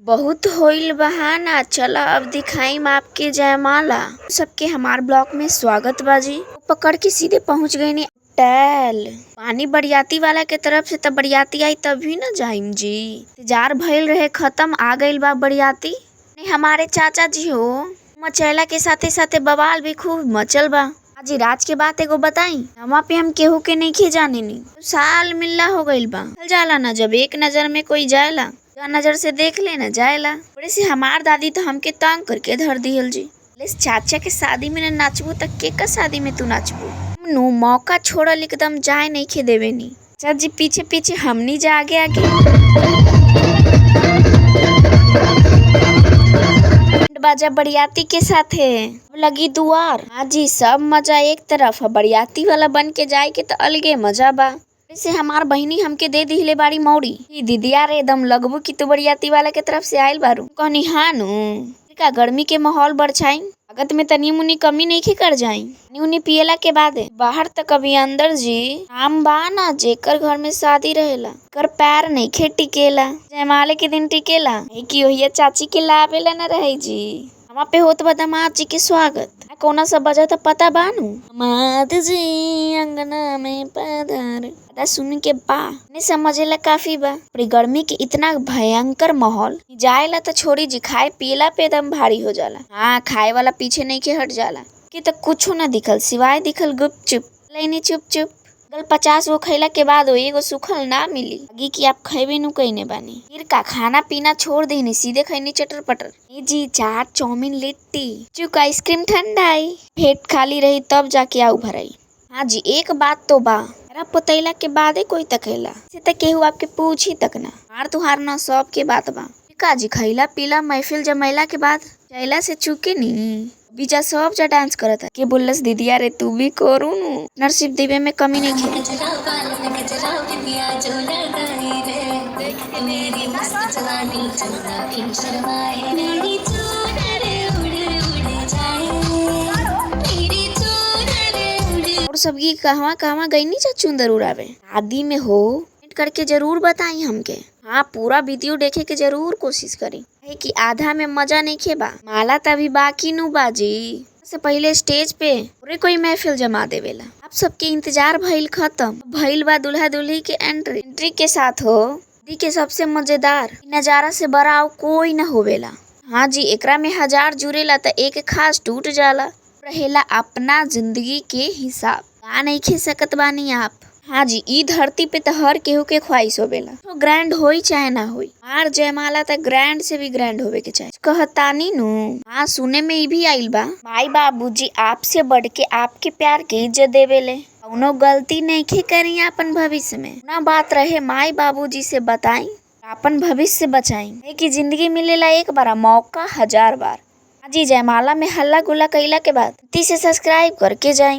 बहुत होइल बहाना, चला अब दिखाई आपके जयमाला। सबके हमार ब्लॉक में स्वागत बाजी। पकड़ के सीधे पहुंच गई नी टैल पानी बरियाती वाला के तरफ से। तब बरियाती आई तभी न जाइम जी। इंतजार भइल रहे खत्म, आ गइल बा बरियाती। हमारे चाचा जी हो मचैला के साथे साथे बवाल भी खूब मचल बा। आज राज के बात एगो बताई, वहाँ पे हम केहू के नहीं जाने नी साल मिल्ला हो गइल बा। जाला ना जब एक नजर में कोई जाएला, नजर से देख लेना जाएला। बड़े से हमार दादी तो हमके तंग करके धर दिहल जी। चाचा के शादी में न नाचबू तक के का शादी में तू नाचबू। नु मौका छोड़ल एकदम जाए नहीं खे देवे नी। चाचा जी पीछे पीछे हमनी जा आगे आगे बाजा बरियाती के साथे लगी दुआर। हाँ जी, सब मजा एक तरफ, बरियाती वाला बन के जाए के तो अलगे मजा बा। से हमार बहिनी हमके दे दिले बाड़ी मौड़ी। दीदिया रे दम लगबू की तू बरियाती वाला के तरफ से आइल बारू। कहनी हाँ नु का गर्मी के माहौल बरछाई, लागत में तनी मुनी कमी नहीं कर जाई। उन्हीं पियला के बाद बाहर तक अभी अंदर जी आम बा ना, जेकर घर में शादी रहेला कर पैर नहीं खे टिकेला, जयमाले के दिन टिकेला कि ओहिया चाची के लावेला न रहे जी। वहाँ पे होत बा दामाद जी के स्वागत। कोना सब बजा था पता बानू, दामाद जी अंगना में पधार सुन के बा नहीं समझेला काफी बा। गर्मी के इतना भयंकर माहौल जाएला तो छोड़ी जी, खाए पियला पे एकदम भारी हो जाला। हाँ, खाए वाला पीछे नहीं के हट जाला कि तो कुछ न दिखल सिवाय दिखल गुपचुप लेनी चुप चुप। 50 गो खैला के बाद एगो सुखल ना मिली लगी कि आप खेबे नु कईने बानी। फिर का खाना पीना छोड़ देनी, सीधे खैनी चटर पटर जी। चाट चाउमीन लिट्टी चुक आइसक्रीम ठंडाई पेट खाली रही तब जाके आऊ भराई। हाँ जी, एक बात तो बा, पोतैला के बादे कोई तकेला से तक केहू आपके पूछी तक ना। हार तुहार ना सब के बात बा। का जी खैला पीला महफिल जमैला के बाद चैला से चुके नी बीजा सब जा डांस करत है। के बोलस दीदिया रे तू भी करू नु, नरसिब देवे में कमी नहीं खे। और सबकी कहवा कहवा गई नी चुंदर उड़ावे शादी में हो करके जरूर बताई हमके। हाँ, पूरा वीडियो देखे के जरूर कोशिश करी है कि आधा में मजा नहीं खेबा। माला तभी बाकी नु बाजी से पहले स्टेज पे पूरे कोई महफिल जमा देवेला। आप सबके इंतजार भइल खत्म, भइल बा दुल्हा दुल्ही के एंट्री के साथ हो दी के सबसे मजेदार नजारा से बड़ा कोई न होवेला। हाँ जी, एकरा में हजार जुड़ेला तो एक खास टूट जाला। रहेला अपना जिंदगी के हिसाब का नहीं खे सकत बानी आप। हाँ जी, ई धरती पे तो हर केहू के ख्वाहिश होवेला, तो ग्रैंड होई चाहे ना होई। हर जयमाला तक ग्रैंड से भी ग्रैंड होवे के चाहे कहतानी नु। हाँ, सुने में ई भी आइल बा माई बाबूजी आपसे बढ़ के आपके प्यार के इज्जत देवेले। कौनो गलती नहीं खे करी अपन भविष्य में ना बात रहे माई बाबूजी से बताई, अपन भविष्य बचाई कि जिंदगी मिलेला एक बार, मौका 1000 बार। जी, जयमाला में हल्ला गुल्ला कैला के बाद से सब्सक्राइब करके जाएं।